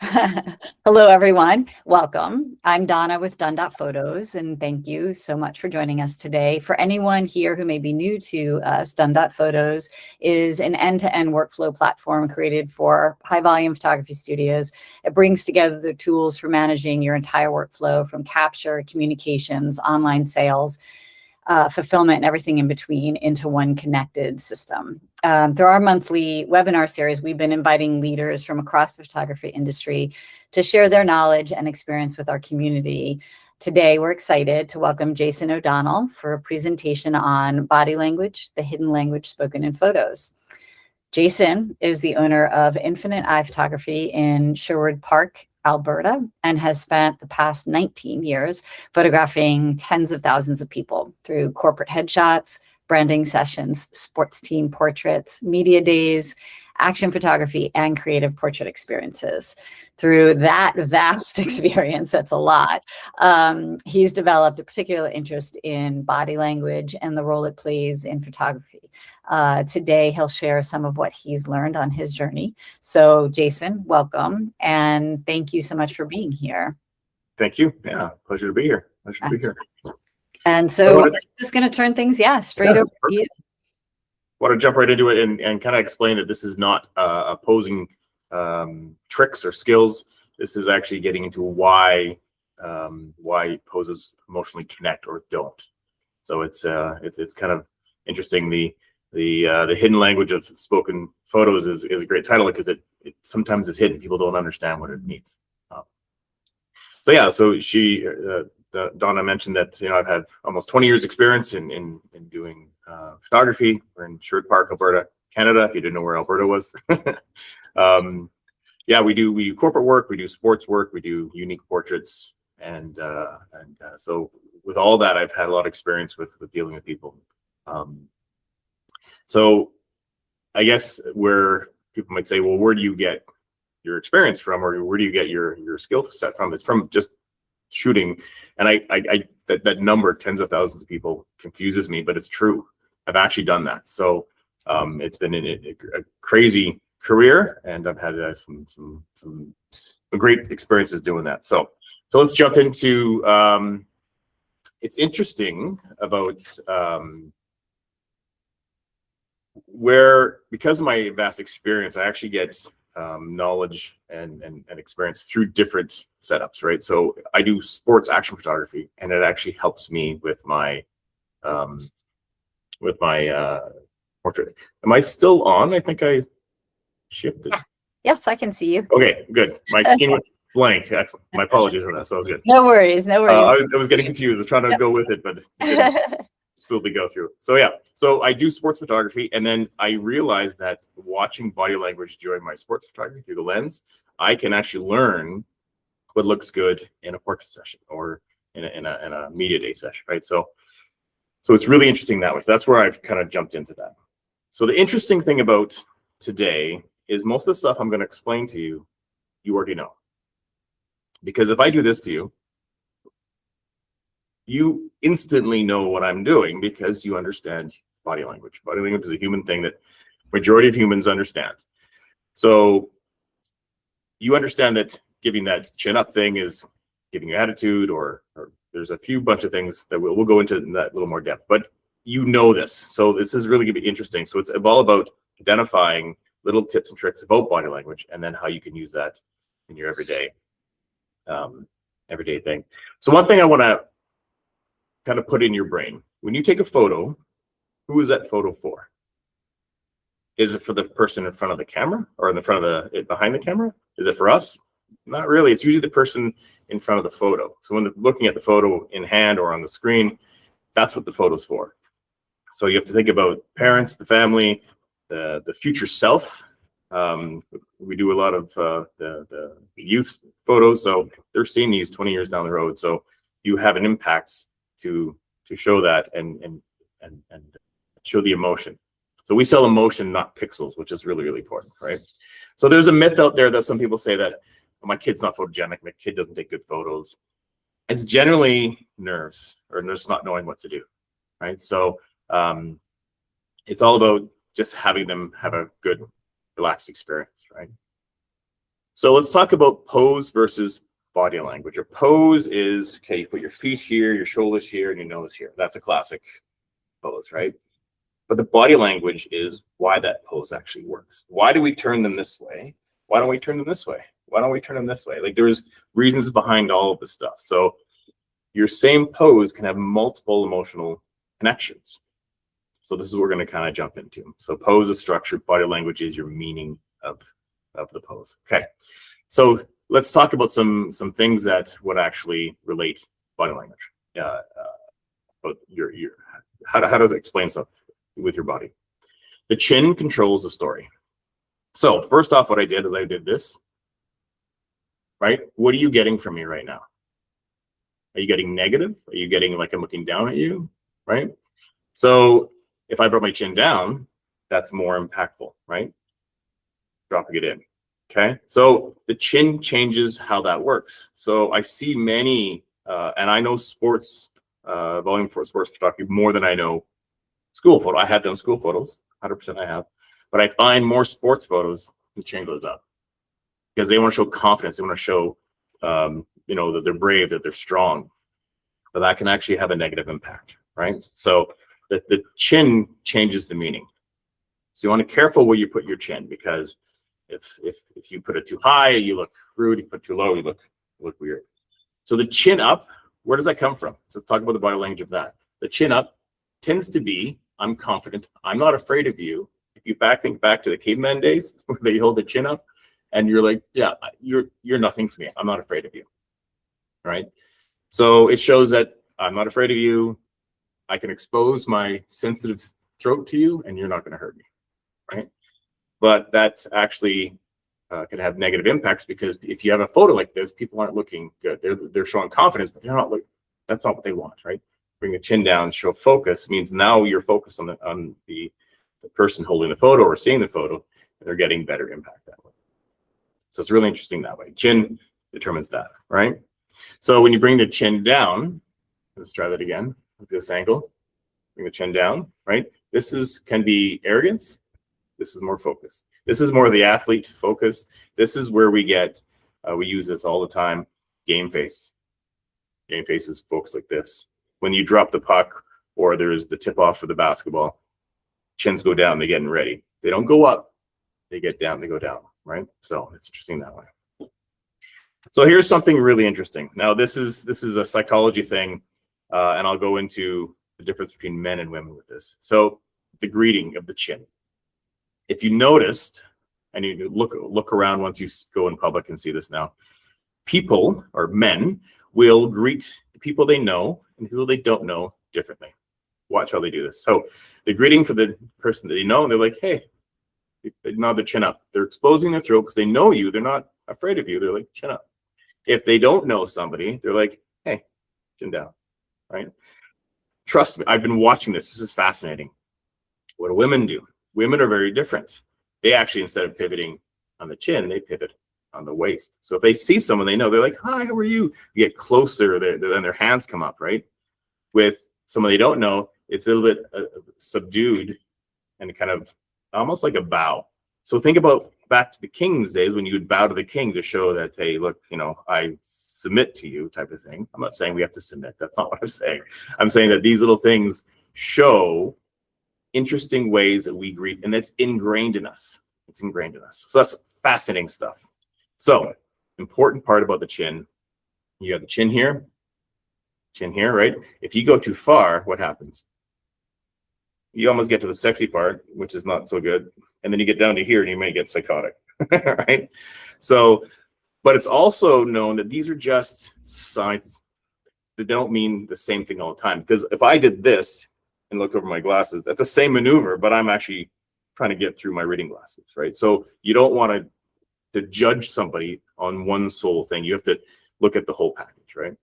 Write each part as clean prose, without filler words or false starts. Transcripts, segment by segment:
Hello, everyone. Welcome. I'm Donna with DONE.photos, and thank you so much for joining us today. For anyone here who may be new to us, DONE.photos is an end-to-end workflow platform created for high-volume photography studios. It brings together the tools for managing your entire workflow from capture, communications, online sales, fulfillment, and everything in between into one connected system. Through our monthly webinar series, we've been inviting leaders from across the photography industry to share their knowledge and experience with our community. Today, we're excited to welcome Jason O'Donnell for a presentation on body language, the hidden language spoken in photos. Jason is the owner of Infinite Eye Photography in Sherwood Park, Alberta, and has spent the past 19 years photographing tens of thousands of people through corporate headshots, branding sessions, sports team portraits, media days, action photography, and creative portrait experiences. Through that vast experience, that's a lot, he's developed a particular interest in body language and the role it plays in photography. Today, he'll share some of what he's learned on his journey. So Jason, welcome, and thank you so much for being here. Thank you. Yeah, pleasure to be here. Pleasure to be here. And so I'm just going to turn things, straight over to you. Want to jump right into it and kind of explain that this is not opposing tricks or skills. This is actually getting into why poses emotionally connect or don't. So it's kind of interesting. The hidden language of spoken photos is a great title because it sometimes is hidden. People don't understand what it means. So yeah, so Donna mentioned that I've had almost 20 years experience in doing photography. We're in Sherwood Park, Alberta, Canada. If you didn't know where Alberta was, yeah, we do corporate work, we do sports work, we do unique portraits, and so with all that, I've had a lot of experience with dealing with people. So I guess where people might say, well, where do you get your experience from, or where do you get your skill set from? It's from just shooting. And that number, tens of thousands of people, confuses me, but it's true. I've actually done that. So it's been a crazy career, and I've had some great experiences doing that. So let's jump into it's interesting about where, because of my vast experience, I actually get knowledge and experience through different setups, right? So I do sports action photography, and it actually helps me with my portrait. Am I still on? I think I shifted. Yes, I can see you. Okay, good. My screen went blank. My apologies on that. So that was good. No worries, no worries. I was getting confused. I was trying to go with it, but it didn't smoothly go through. So yeah, so I do sports photography, and then I realized that watching body language during my sports photography through the lens, I can actually learn what looks good in a portrait session or in a media day session, right? So it's really interesting that way. So that's where I've kind of jumped into that. So the interesting thing about today is most of the stuff I'm going to explain to you, you already know. Because if I do this to you, you instantly know what I'm doing because you understand body language. Body language is a human thing that majority of humans understand. So you understand that giving that chin up thing is giving you attitude, or there's a few bunch of things that we'll go into that a little more depth, but you know this. So this is really going to be interesting. So it's all about identifying little tips and tricks about body language, and then how you can use that in your everyday thing. So one thing I want to kind of put in your brain: when you take a photo, who is that photo for? Is it for the person in front of the camera, or in the front of behind the camera? Is it for us? Not really. It's usually the person in front of the photo. So when they're looking at the photo in hand or on the screen, that's what the photo's for. So you have to think about parents, the family, the future self. We do a lot of the youth photos, so they're seeing these 20 years down the road. So you have an impact to show that and show the emotion. So we sell emotion, not pixels, which is really, really important, right? So there's a myth out there that some people say that, oh, my kid's not photogenic, my kid doesn't take good photos. It's generally nerves or just not knowing what to do, right? So it's all about just having them have a good, relaxed experience, right? So let's talk about pose versus body language. Or pose is, okay, you put your feet here, your shoulders here, and your nose here. That's a classic pose, right? But the body language is why that pose actually works. Why do we turn them this way? Why don't we turn them this way? Why don't we turn them this way? Like, there's reasons behind all of this stuff. So your same pose can have multiple emotional connections. So this is what we're going to kind of jump into. So pose is structure, body language is your meaning of the pose. Okay. So let's talk about some things that would actually relate body language. About your how does it explain stuff with your body? The chin controls the story. So first off, what I did is I did this, right? What are you getting from me right now? Are you getting negative? Are you getting like I'm looking down at you, right? So if I brought my chin down, that's more impactful, right? Dropping it in. Okay. So the chin changes how that works. So I see many, and I know sports, volume for sports photography more than I know school photo. I have done school photos, 100% I have, but I find more sports photos, the chin goes up because they want to show confidence. They want to show, that they're brave, that they're strong, but that can actually have a negative impact, right? So the chin changes the meaning. So you want to be careful where you put your chin, because if you put it too high, you look rude. If you put it too low, you look weird. So the chin up, where does that come from? So talk about the body language of that. The chin up tends to be, I'm confident, I'm not afraid of you. If you think back to the caveman days where they hold the chin up and you're like, yeah, you're nothing to me. I'm not afraid of you, right? So it shows that I'm not afraid of you. I can expose my sensitive throat to you and you're not going to hurt me, right? But that actually can have negative impacts, because if you have a photo like this, people aren't looking good. They're showing confidence, but they're not looking. That's not what they want, right? Bring the chin down, show focus means now you're focused on the person holding the photo or seeing the photo, and they're getting better impact that way. So it's really interesting that way. Chin determines that, right? So when you bring the chin down, let's try that again with this angle. Bring the chin down, right? This can be arrogance. This is more focus. This is more the athlete focus. This is where we get, we use this all the time, game face. Game face is focused like this. When you drop the puck or there's the tip off for the basketball, chins go down, they're getting ready. They don't go up, they get down, they go down, right? So it's interesting that way. So here's something really interesting. Now this is a psychology thing, and I'll go into the difference between men and women with this. So the greeting of the chin. If you noticed, and you look around once you go in public and see this now, people or men will greet the people they know and the people they don't know differently. Watch how they do this. So the greeting for the person that they know, they're like, hey, they nod their chin up. They're exposing their throat because they know you. They're not afraid of you. They're like, chin up. If they don't know somebody, they're like, hey, chin down, right? Trust me, I've been watching this. This is fascinating. What do women do? Women are very different. They actually, instead of pivoting on the chin, they pivot on the waist. So if they see someone they know, they're like, hi, how are you? You get closer, then their hands come up, right? With someone they don't know, it's a little bit subdued and kind of almost like a bow. So think about back to the king's days when you would bow to the king to show that, hey, look, I submit to you type of thing. I'm not saying we have to submit. That's not what I'm saying. I'm saying that these little things show interesting ways that we greet, and that's ingrained in us. It's ingrained in us. So that's fascinating stuff. So important part about the chin, you have the chin here, right? If you go too far, what happens? You almost get to the sexy part, which is not so good. And then you get down to here and you may get psychotic, right? So, but it's also known that these are just signs that don't mean the same thing all the time. Because if I did this and looked over my glasses, that's the same maneuver, but I'm actually trying to get through my reading glasses, right? So you don't want to judge somebody on one sole thing. You have to look at the whole package, right?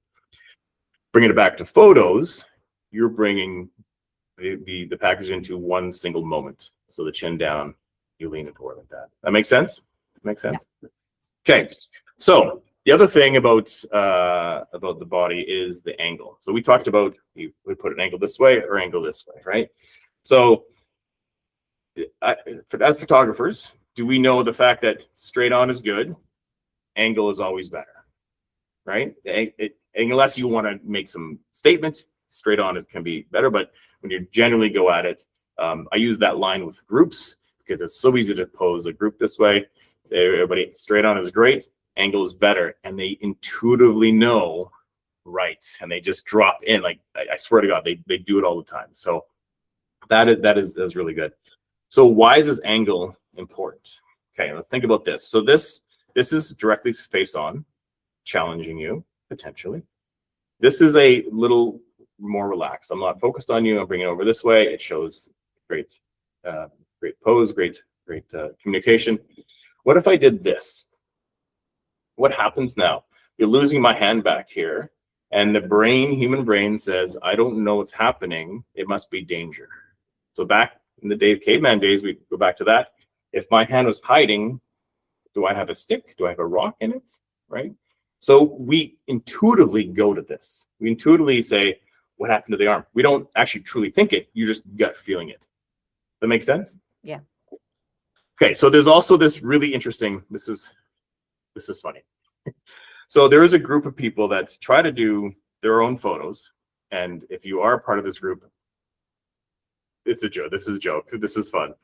Bringing it back to photos, you're bringing the package into one single moment. So the chin down, you lean forward like that. That makes sense? Makes sense? Yeah. Okay. So the other thing about the body is the angle. So we talked about we put an angle this way or angle this way, right? So as photographers, do we know the fact that straight on is good angle is always better, right? Unless you want to make some statement, straight on it can be better. But when you generally go at it, I use that line with groups because it's so easy to pose a group this way. Everybody straight on is great, angle is better, and they intuitively know, right? And they just drop in. Like I swear to God, they do it all the time. So that is really good. So why is this angle important? Okay, let's think about this. So this is directly face on, challenging you potentially. This is a little more relaxed. I'm not focused on you. I'm bringing it over this way. It shows great pose, great communication. What if I did this? What happens now? You're losing my hand back here, and the human brain says, I don't know what's happening. It must be danger. So back in the caveman days, we go back to that. If my hand was hiding, do I have a stick? Do I have a rock in it? Right? So we intuitively go to this. We intuitively say, what happened to the arm? We don't actually truly think it. You just gut feeling it. That makes sense? Yeah. Okay, so there's also this really interesting, this is funny. So there is a group of people that try to do their own photos. And if you are part of this group, it's a joke. This is a joke. This is fun.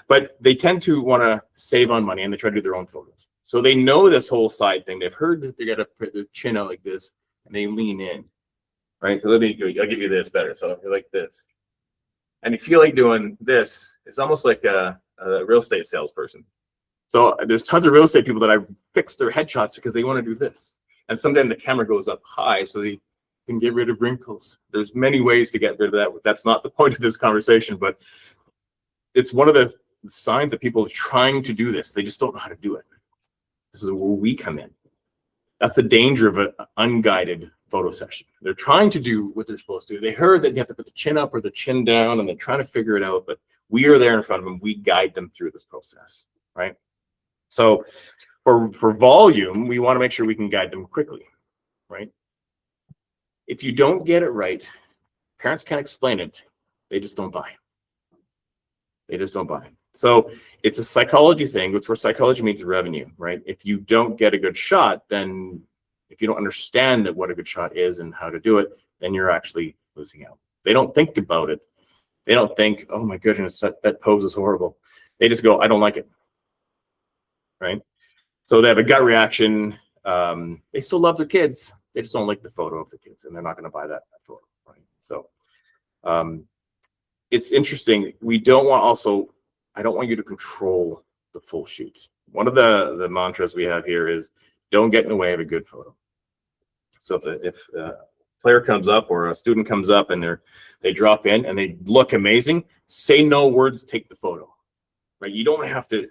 But they tend to want to save on money and they try to do their own photos. So they know this whole side thing. They've heard that they got to put the chin out like this and they lean in, right? So I'll give you this better. So you're like this. And you feel like doing this. It's almost like a real estate salesperson. So there's tons of real estate people that I fix their headshots because they want to do this. And sometimes the camera goes up high so they can get rid of wrinkles. There's many ways to get rid of that. That's not the point of this conversation, but it's one of the signs that people are trying to do this. They just don't know how to do it. This is where we come in. That's the danger of an unguided photo session. They're trying to do what they're supposed to do. They heard that you have to put the chin up or the chin down, and they're trying to figure it out, but we are there in front of them. We guide them through this process, right? So for volume, we want to make sure we can guide them quickly, right? If you don't get it right, parents can't explain it. They just don't buy. They just don't buy. So it's a psychology thing, which where psychology means revenue, right? If you don't get a good shot, then if you don't understand what a good shot is and how to do it, then you're actually losing out. They don't think about it. They don't think, oh my goodness, that pose is horrible. They just go, I don't like it, right? So they have a gut reaction. They still love their kids. They just don't like the photo of the kids, and they're not going to buy that photo, right? So it's interesting. I don't want you to control the full shoot. One of the mantras we have here is don't get in the way of a good photo. So if a player comes up or a student comes up and they drop in and they look amazing, say no words, take the photo, right? You don't have to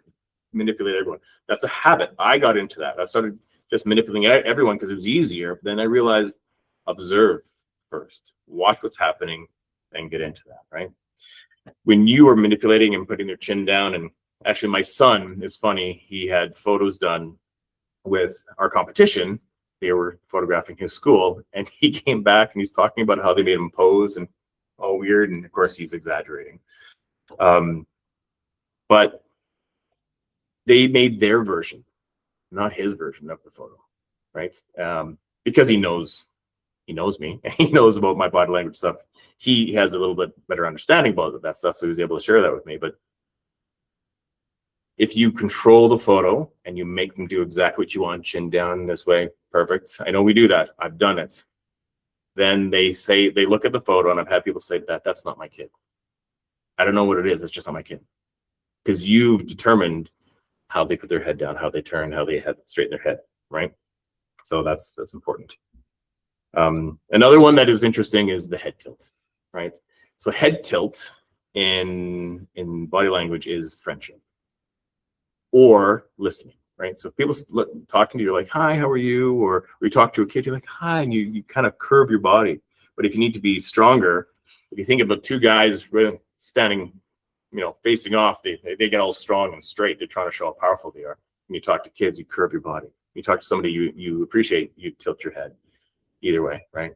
manipulate everyone. That's a habit. I got into that. I started just manipulating everyone because it was easier. But then I realized, observe first, watch what's happening, then get into that, right? When you are manipulating and putting their chin down, and actually my son is funny, he had photos done with our competition. They were photographing his school, and he came back and he's talking about how they made him pose and all weird, and of course he's exaggerating. But they made their version, not his version of the photo, right? Because he knows me, and he knows about my body language stuff. He has a little bit better understanding about that stuff, so he was able to share that with me. But if you control the photo and you make them do exactly what you want, chin down this way, perfect. I know we do that. I've done it. Then they look at the photo, and I've had people say that's not my kid. I don't know what it is. It's just not my kid. Because you've determined how they put their head down, how they turn, how they straighten their head, right? So that's important. Another one that is interesting is the head tilt, right? So head tilt in body language is friendship or listening, right? So if people talking to you, like, hi, how are you? Or you talk to a kid, you're like, hi, and you kind of curve your body. But if you need to be stronger, if you think about two guys standing, facing off, they get all strong and straight. They're trying to show how powerful they are. When you talk to kids, you curve your body. You talk to somebody you appreciate, you tilt your head. Either way, right?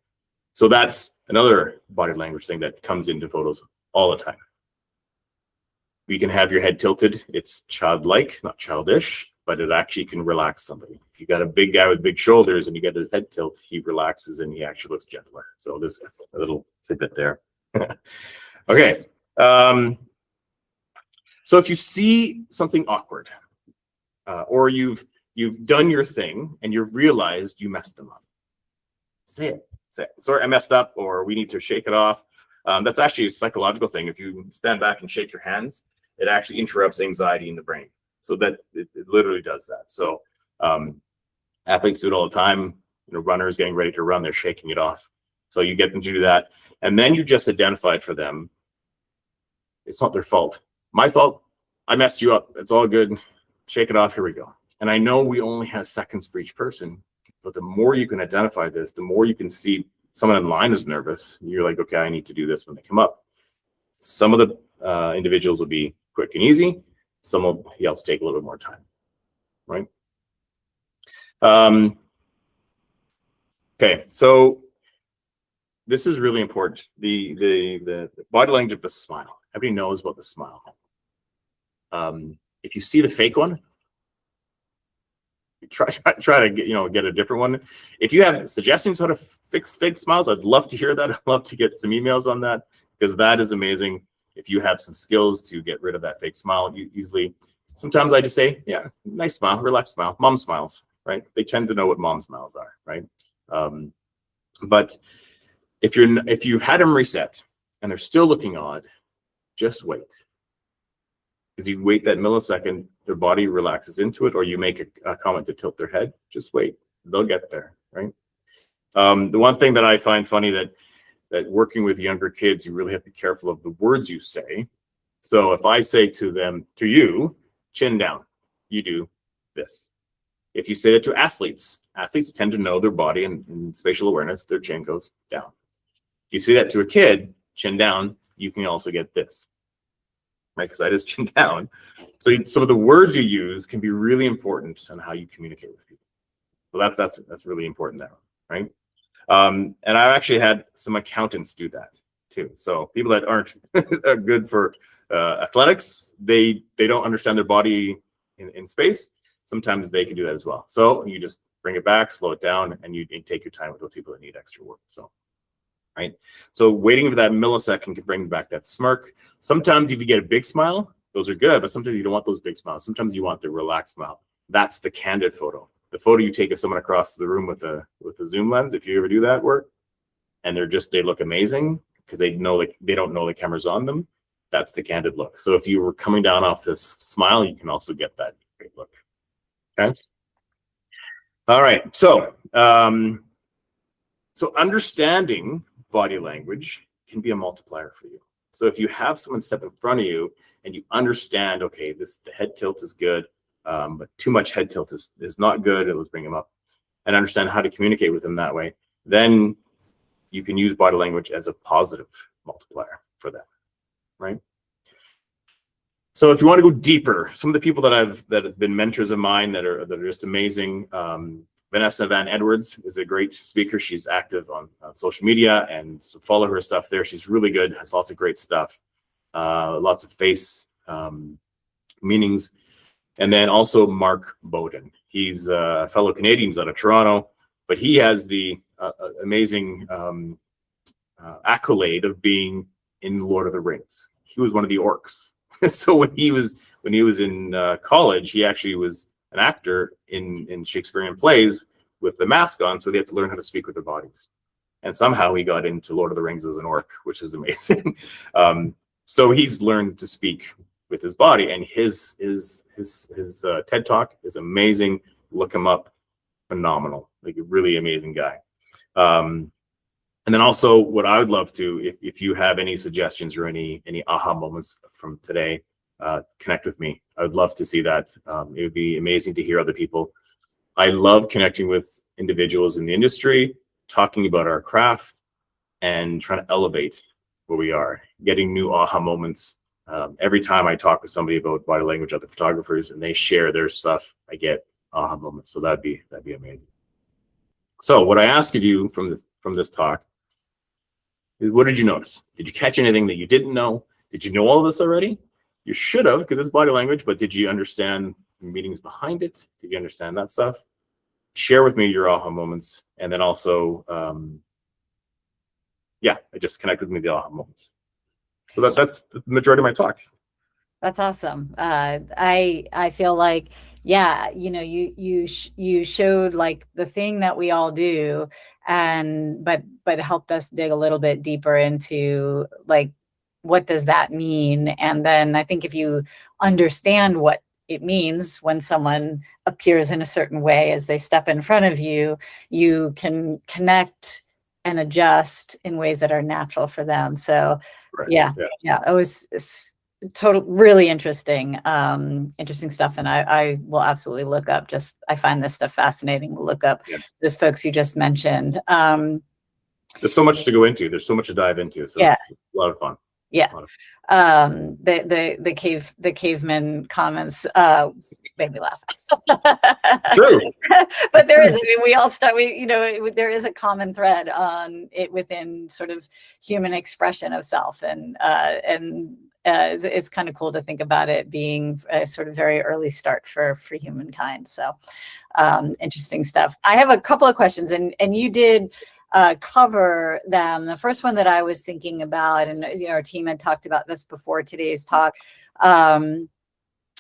So that's another body language thing that comes into photos all the time. You can have your head tilted. It's childlike, not childish, but it actually can relax somebody. If you got a big guy with big shoulders and you get his head tilt, he relaxes and he actually looks gentler. So this is a little tidbit there. Okay. So if you see something awkward, or you've done your thing and you've realized you messed them up, say it. Say, sorry, I messed up, or we need to shake it off. That's actually a psychological thing. If you stand back and shake your hands, it actually interrupts anxiety in the brain. So that it literally does that. So athletes do it all the time. Runners getting ready to run, they're shaking it off. So you get them to do that. And then you just identified for them, it's not their fault. My fault. I messed you up. It's all good. Shake it off. Here we go. And I know we only have seconds for each person, but the more you can identify this, the more you can see someone in line is nervous. You're like, okay, I need to do this when they come up. Some of the individuals will be quick and easy. Some will else take a little bit more time, right? Okay, so this is really important. The body language of the smile. Everybody knows about the smile. If you see the fake one, try to get a different one. If you have suggestions how to fix fake smiles, I'd love to hear that. I'd love to get some emails on that, because that is amazing. If you have some skills to get rid of that fake smile easily. Sometimes I just say, yeah, nice smile, relaxed smile. Mom smiles, right? They tend to know what mom smiles are, right? But if you had them reset and they're still looking odd, just wait. If you wait that millisecond, their body relaxes into it, or you make a comment to tilt their head, just wait. They'll get there, right? The one thing that I find funny that working with younger kids, you really have to be careful of the words you say. So if I say to you, chin down, you do this. If you say that to athletes tend to know their body and spatial awareness, their chin goes down. If you say that to a kid, chin down, you can also get this. Right, because I just chin down. So some of the words you use can be really important on how you communicate with people. So that's really important now, right? And I've actually had some accountants do that too. So people that aren't good for athletics, they don't understand their body in space. Sometimes they can do that as well. So you just bring it back, slow it down, and you take your time with those people that need extra work. So. Right. So waiting for that millisecond can bring back that smirk. Sometimes if you get a big smile, those are good, but sometimes you don't want those big smiles. Sometimes you want the relaxed smile. That's the candid photo. The photo you take of someone across the room with a zoom lens, if you ever do that work, and they look amazing because they don't know the camera's on them. That's the candid look. So if you were coming down off this smile, you can also get that great look. Okay. All right. So understanding body language can be a multiplier for you. So if you have someone step in front of you and you understand, okay, the head tilt is good, but too much head tilt is not good, and let's bring them up and understand how to communicate with them that way, then you can use body language as a positive multiplier for them, right? So if you want to go deeper, some of the people that have been mentors of mine that are just amazing, Vanessa Van Edwards is a great speaker. She's active on social media, and so follow her stuff there. She's really good, has lots of great stuff, lots of face meanings. And then also Mark Bowden. He's a fellow Canadian out of Toronto, but he has the amazing accolade of being in Lord of the Rings. He was one of the orcs. So when he was in college, he actually was an actor in Shakespearean plays with the mask on, so they have to learn how to speak with their bodies. And somehow he got into Lord of the Rings as an orc, which is amazing. So he's learned to speak with his body, and his TED Talk is amazing. Look him up, phenomenal, like a really amazing guy. And then also, what I would love to, if you have any suggestions or any aha moments from today, connect with me. I would love to see that. It would be amazing to hear other people. I love connecting with individuals in the industry, talking about our craft, and trying to elevate where we are, getting new aha moments. Every time I talk with somebody about body language, other photographers, and they share their stuff, I get aha moments. So that'd be amazing. So what I ask of you from this talk is, what did you notice? Did you catch anything that you didn't know? Did you know all of this already? You should have, because it's body language, but did you understand meanings behind it? Did you understand that stuff? Share with me your aha moments. And then also, yeah, I just connect with me the aha moments. So that's the majority of my talk. That's awesome. I feel like, yeah, you know, you showed like the thing that we all do, and but helped us dig a little bit deeper into like, what does that mean? And then I think if you understand what it means when someone appears in a certain way as they step in front of you, you can connect and adjust in ways that are natural for them. So Right. yeah, it was total really interesting interesting stuff, and I will absolutely look up, just I find this stuff fascinating. We'll look up those folks you just mentioned. There's so much to go into, there's so much to dive into, so it's a lot of fun. Yeah. The caveman comments made me laugh. True. But there is, I mean, we all start, you know, there is a common thread on it within sort of human expression of self, and it's kind of cool to think about it being a sort of very early start for humankind. So interesting stuff. I have a couple of questions, and you did cover them. The first one that I was thinking about, and you know, our team had talked about this before today's talk,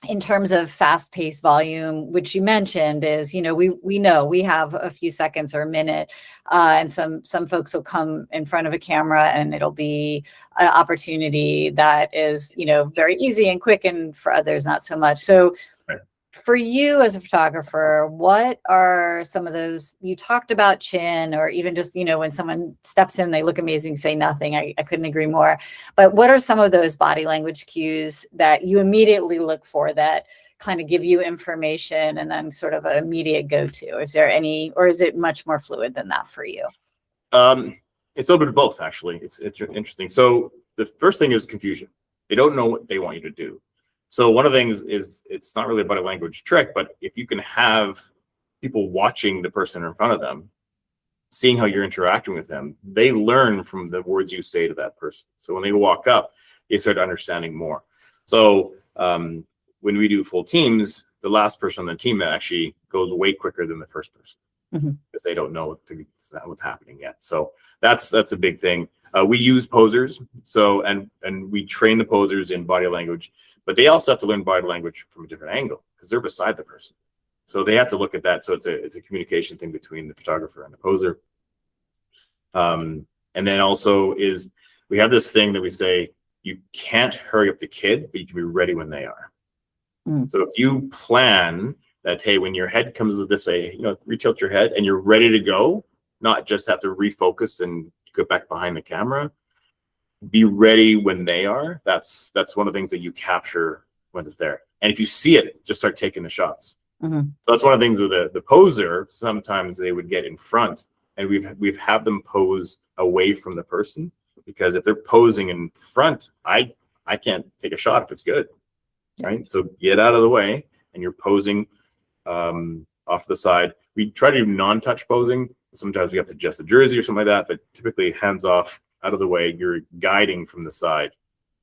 in terms of fast-paced volume, which you mentioned, is, you know, we know we have a few seconds or a minute, and some folks will come in front of a camera and it'll be an opportunity that is, you know, very easy and quick, and for others not so much. So for you as a photographer, what are some of those, you talked about chin, or even just, you know, when someone steps in, they look amazing, say nothing. I couldn't agree more. But what are some of those body language cues that you immediately look for that kind of give you information and then sort of an immediate go-to? Is there any, or is it much more fluid than that for you? It's a little bit of both, actually. It's interesting. So the first thing is confusion. They don't know what they want you to do. So one of the things is, it's not really a body language trick, but if you can have people watching the person in front of them, seeing how you're interacting with them, they learn from the words you say to that person. So when they walk up, they start understanding more. So when we do full teams, the last person on the team actually goes way quicker than the first person, because they don't know what's happening yet. So that's a big thing. We use posers, so and we train the posers in body language, but they also have to learn body language from a different angle because they're beside the person. So they have to look at that. So it's a communication thing between the photographer and the poser. And then also is, we have this thing that we say, you can't hurry up the kid, but you can be ready when they are. So if you plan that, hey, when your head comes this way, you know, reach out your head and you're ready to go, not just have to refocus and go back behind the camera. Be ready when they are. That's one of the things that you capture when it's there. And if you see it, just start taking the shots. So that's one of the things with the poser. Sometimes they would get in front, and we've have them pose away from the person, because if they're posing in front, I can't take a shot if it's good, right? So get out of the way, and you're posing off the side. We try to do non-touch posing. Sometimes we have to adjust the jersey or something like that, but typically hands off, out of the way. You're guiding from the side.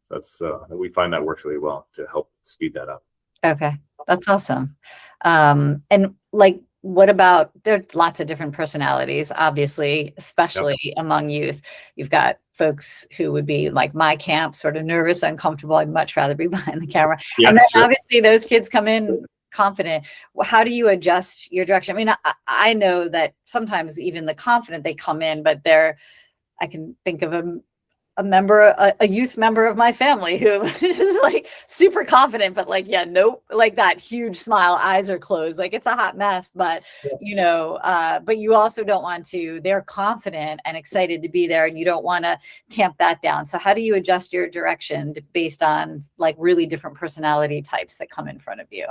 So that's we find that works really well to help speed that up. Okay, that's awesome. And like, what about, there are lots of different personalities, obviously, especially among youth. You've got folks who would be like my camp, sort of nervous, uncomfortable. I'd much rather be behind the camera. And then obviously those kids come in confident. Well, how do you adjust your direction? I mean, I know that sometimes even the confident, they come in, but I can think of a youth member of my family who is like super confident, but like, nope, like that huge smile, eyes are closed, like it's a hot mess. But you know, but you also don't want to, they're confident and excited to be there, and you don't want to tamp that down. So how do you adjust your direction based on like really different personality types that come in front of you?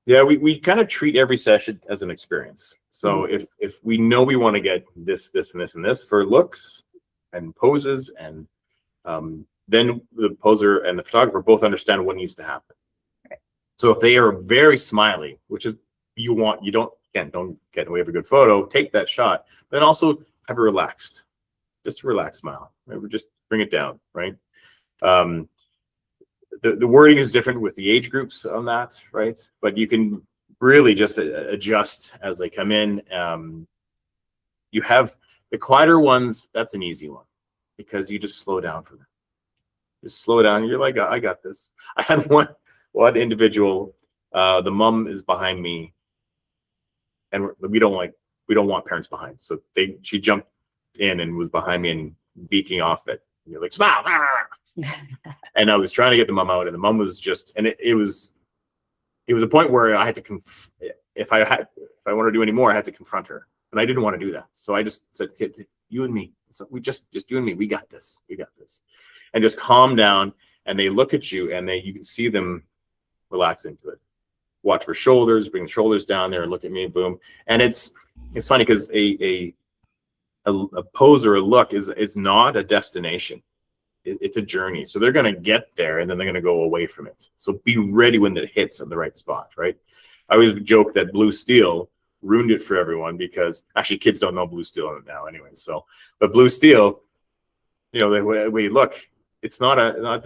Yeah, we kind of treat every session as an experience. So if we know we want to get this, and this, and this for looks and poses, and then the poser and the photographer both understand what needs to happen. So if they are very smiley, which is you don't get in the way of a good photo, take that shot, but also have a relaxed, just a relaxed smile. Right? Just bring it down, right? the wording is different with the age groups on that, right? But you can really just adjust as they come in. You have the quieter ones. That's an easy one because you just slow down for them. Just slow down. You're like, I got this. I had one individual. The mom is behind me, and we don't want parents behind. So she jumped in and was behind me and beaking off it. And you're like, smile. And I was trying to get the mom out, and the mom was just, and it was a point where I had to, if I wanted to do any more, I had to confront her, and I didn't want to do that. So I just said, you and me. So we just you and me. We got this. We got this, and just calm down. And they look at you, and you can see them relax into it. Watch for shoulders. Bring the shoulders down there, and look at me. Boom. And it's funny because a pose or a look is not a destination. It's a journey. So they're going to get there and then they're going to go away from it. So be ready when it hits in the right spot, right? I always joke that blue steel ruined it for everyone because actually kids don't know blue steel now anyway. So, but blue steel, the way you look, it's not a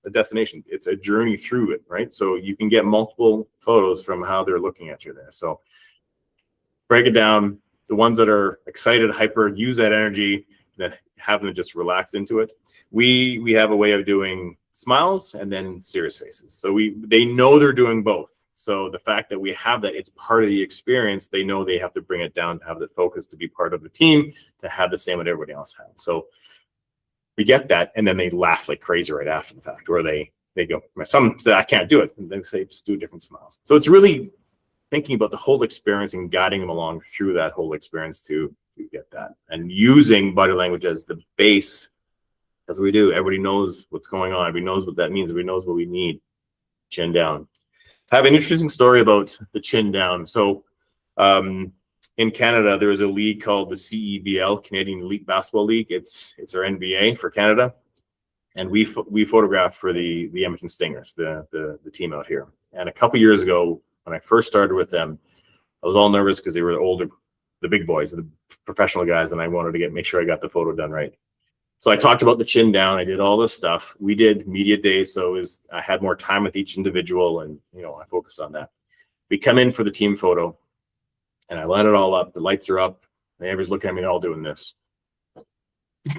destination. It's a journey through it, right? So you can get multiple photos from how they're looking at you there. So break it down. The ones that are excited, hyper, use that energy, then have them just relax into it. We have a way of doing smiles and then serious faces. So they know they're doing both. So the fact that we have that, it's part of the experience. They know they have to bring it down to have the focus to be part of the team, to have the same what everybody else has. So we get that, and then they laugh like crazy right after the fact, or they go, some say I can't do it, and they say just do a different smile. So it's really thinking about the whole experience and guiding them along through that whole experience to get that, and using body language as the base. As we do, everybody knows what's going on. Everybody knows what that means. Everybody knows what we need. Chin down. I have an interesting story about the chin down. So in Canada, there is a league called the CEBL, Canadian Elite Basketball League. It's our NBA for Canada. And we photographed for the Edmonton Stingers, the team out here. And a couple years ago, when I first started with them, I was all nervous because they were the big boys, the professional guys, and I wanted to make sure I got the photo done right. So I talked about the chin down. I did all this stuff. We did media days, so I had more time with each individual, and I focused on that. We come in for the team photo, and I line it all up. The lights are up. And everybody's looking at me. They're all doing this.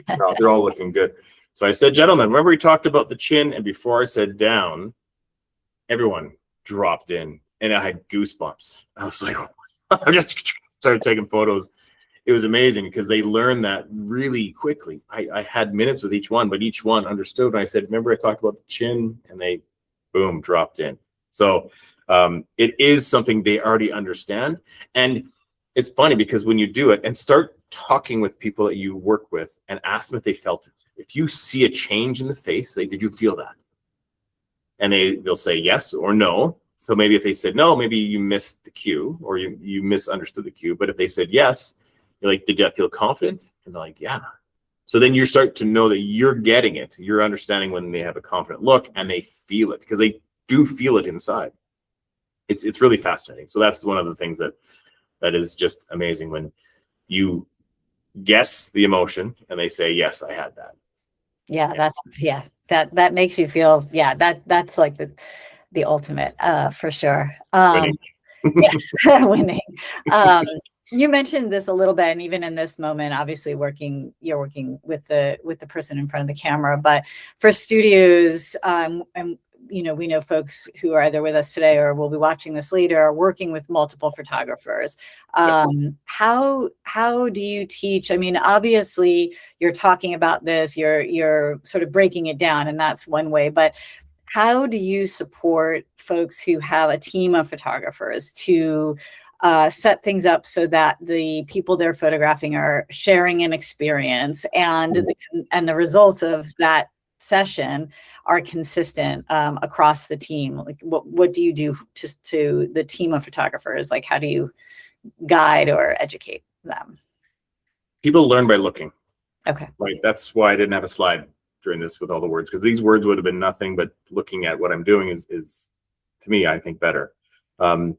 They're all looking good. So I said, gentlemen, remember we talked about the chin, and before I said down, everyone dropped in, and I had goosebumps. I was like, I just started taking photos. It was amazing because they learned that really quickly. I had minutes with each one, but each one understood. And I said, remember I talked about the chin, and they, boom, dropped in. So it is something they already understand. And it's funny because when you do it and start talking with people that you work with and ask them if they felt it, if you see a change in the face, say, did you feel that? And they'll say yes or no. So maybe if they said no, maybe you missed the cue or you misunderstood the cue. But if they said yes, you're like, did you feel confident? And they're like, yeah. So then you start to know that you're getting it. You're understanding when they have a confident look and they feel it because they do feel it inside. It's really fascinating. So that's one of the things that is just amazing when you guess the emotion and they say, yes, I had that. Yeah, that makes you feel, that's like the ultimate, for sure. Winning. Yes, winning. You mentioned this a little bit, and even in this moment, obviously you're working with the person in front of the camera, but for studios, and we know folks who are either with us today or will be watching this later are working with multiple photographers. How do you teach? I mean, obviously you're talking about this, you're sort of breaking it down, and that's one way, but how do you support folks who have a team of photographers to set things up so that the people they're photographing are sharing an experience and the results of that session are consistent across the team? Like what do you do to the team of photographers? Like how do you guide or educate them? People learn by looking. Okay. Right. That's why I didn't have a slide during this with all the words, because these words would have been nothing, but looking at what I'm doing is to me, I think, better.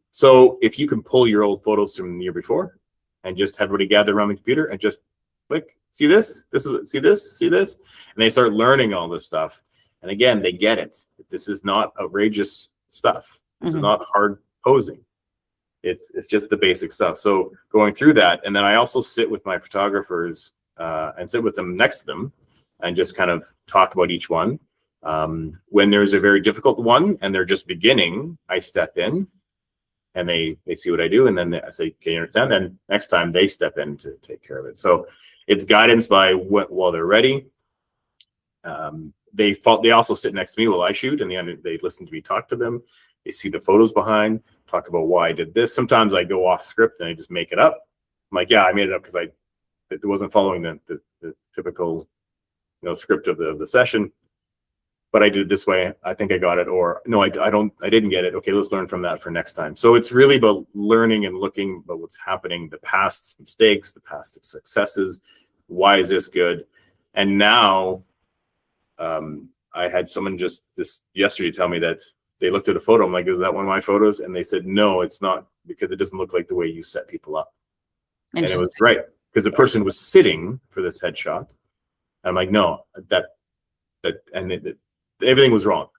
So if you can pull your old photos from the year before and just have everybody gather around the computer and just click, see this, see this, and they start learning all this stuff. And again, they get it. This is not outrageous stuff. This is Mhm. not hard posing. It's just the basic stuff. So going through that, and then I also sit with my photographers and sit with them next to them and just kind of talk about each one. When there's a very difficult one and they're just beginning, I step in and they see what I do, and then I say, "Can you understand?" Then next time they step in to take care of it. So it's guidance by while they're ready. They also sit next to me while I shoot, and they listen to me talk to them. They see the photos behind, talk about why I did this. Sometimes I go off script and I just make it up. I'm like, yeah, I made it up because it wasn't following the typical script of the session, but I did it this way. I think I got it, or no, I didn't get it. Okay, let's learn from that for next time. So it's really about learning and looking about what's happening, the past mistakes, the past successes. Why is this good? And now I had someone just this yesterday tell me that they looked at a photo. I'm like, is that one of my photos? And they said, no, it's not, because it doesn't look like the way you set people up. And it was right, because the person was sitting for this headshot. I'm like, no, everything was wrong.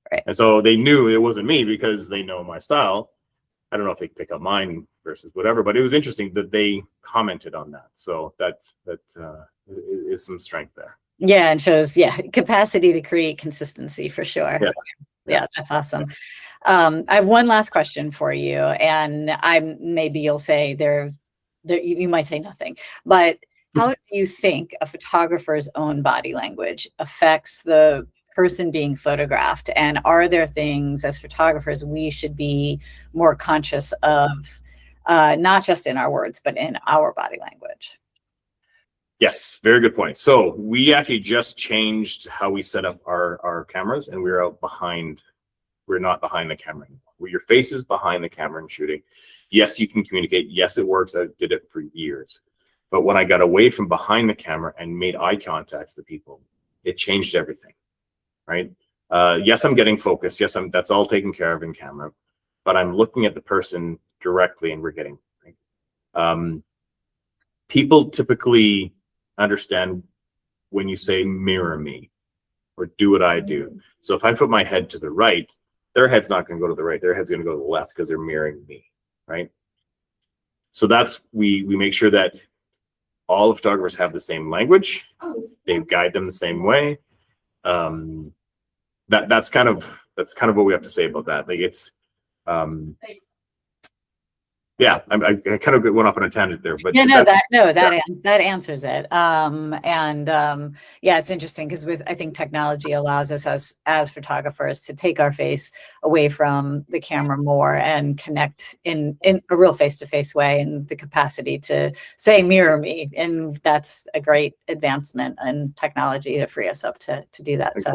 Right. And so they knew it wasn't me because they know my style. I don't know if they could pick up mine versus whatever, but it was interesting that they commented on that. So that is some strength there. Yeah, and shows capacity to create consistency for sure. Yeah, that's awesome. I have one last question for you, and maybe you'll say you might say nothing, but how do you think a photographer's own body language affects the person being photographed? And are there things as photographers we should be more conscious of, not just in our words, but in our body language? Yes, very good point. So we actually just changed how we set up our cameras, and we're out behind. We're not behind the camera anymore. Where your face is behind the camera and shooting. Yes, you can communicate. Yes, it works. I did it for years. But when I got away from behind the camera and made eye contact with the people, it changed everything, right? Yes, I'm getting focused. Yes, that's all taken care of in camera, but I'm looking at the person directly, and we're getting. People typically understand when you say mirror me or do what I do. So if I put my head to the right, their head's not going to go to the right. Their head's going to go to the left because they're mirroring me, right? So we make sure that all the photographers have the same language. They guide them the same way. That's kind of what we have to say about that. Like it's yeah, I kind of went off on a tangent there, but that answers it. Yeah, it's interesting because I think technology allows us as photographers to take our face away from the camera more and connect in a real face-to-face way, and the capacity to say mirror me, and that's a great advancement in technology to free us up to do that. So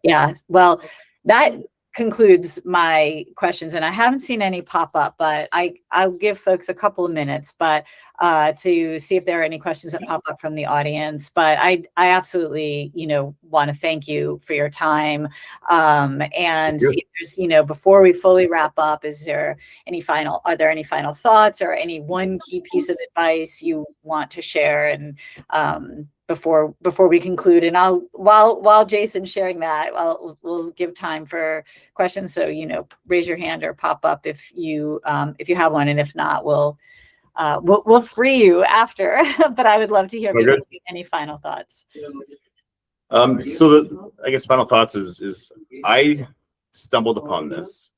yeah, well, that concludes my questions, and I haven't seen any pop up, but I'll give folks a couple of minutes, but to see if there are any questions that pop up from the audience. But I absolutely, want to thank you for your time, and see if there's, before we fully wrap up, are there any final thoughts or any one key piece of advice you want to share? And before we conclude, and while Jason's sharing that, we'll give time for questions. So raise your hand or pop up if you have one, and if not, we'll free you after. But I would love to hear if you have any final thoughts. So I guess final thoughts is I stumbled upon this.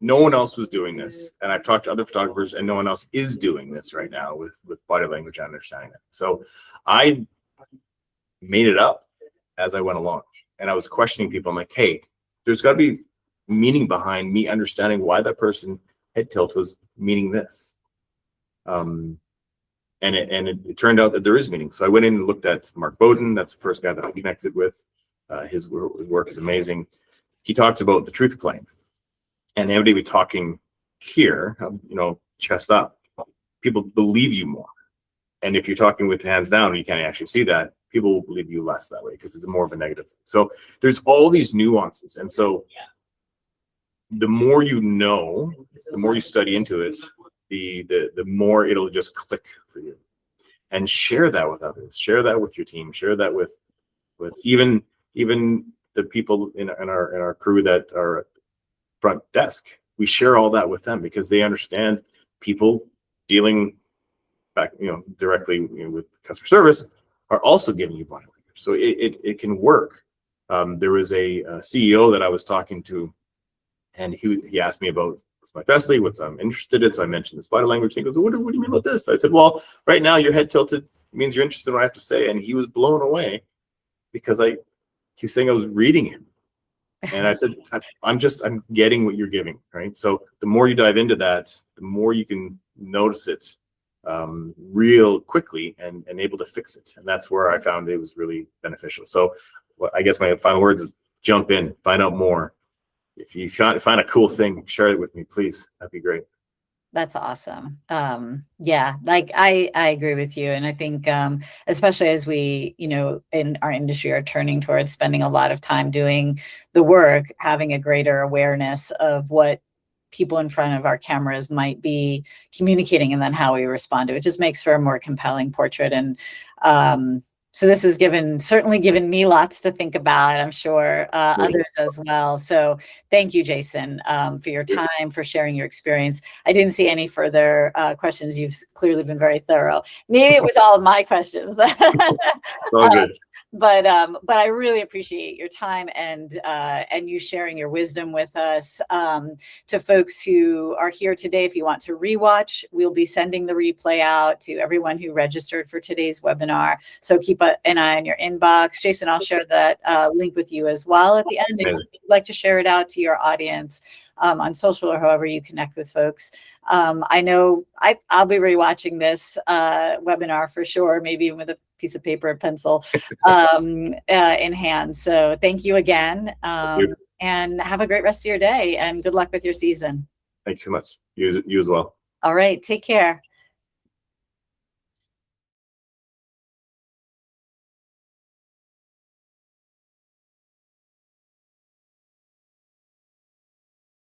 No one else was doing this, and I've talked to other photographers, and no one else is doing this right now with body language and understanding it. So I made it up as I went along, and I was questioning people. I'm like, hey, there's got to be meaning behind me understanding why that person head tilt was meaning this. And it turned out that there is meaning. So I went in and looked at Mark Bowden. That's the first guy that I connected with. His work is amazing. He talks about the truth claim, and everybody be talking here, chest up. People believe you more. And if you're talking with hands down, you can't actually see that. People will believe you less that way because it's more of a negative thing. So there's all these nuances. And so the more you know, the more you study into it, the more it'll just click for you. And share that with others. Share that with your team. Share that with even the people in our crew that are at the front desk. We share all that with them because they understand people dealing back, directly with customer service are also giving you body language. So it can work. There was a CEO that I was talking to, and he asked me about what's my specialty, what's I'm interested in. So I mentioned this body language thing. He goes, what do you mean about this? I said, well, right now your head tilted means you're interested in what I have to say. And he was blown away because he was saying I was reading him. And I said, I'm getting what you're giving, right? So the more you dive into that, the more you can notice it real quickly and able to fix it. And that's where I found it was really beneficial. So I guess my final words is jump in, find out more. If you find a cool thing, share it with me, please. That'd be great. That's awesome. Yeah, like I agree with you. And I think, especially as we, in our industry are turning towards spending a lot of time doing the work, having a greater awareness of what people in front of our cameras might be communicating and then how we respond to it just makes for a more compelling portrait. And, so this has certainly given me lots to think about, I'm sure others as well. So thank you, Jason, for your time, for sharing your experience. I didn't see any further questions. You've clearly been very thorough. Maybe it was all of my questions. All good. But I really appreciate your time and you sharing your wisdom with us. To folks who are here today, if you want to rewatch, we'll be sending the replay out to everyone who registered for today's webinar. So keep an eye on your inbox. Jason, I'll share that link with you as well at the end. If you'd like to share it out to your audience on social or however you connect with folks. I know I'll be rewatching this webinar for sure, maybe even with a piece of paper and pencil in hand. So thank you again, and have a great rest of your day and good luck with your season. Thank you so much. You as well. All right, take care.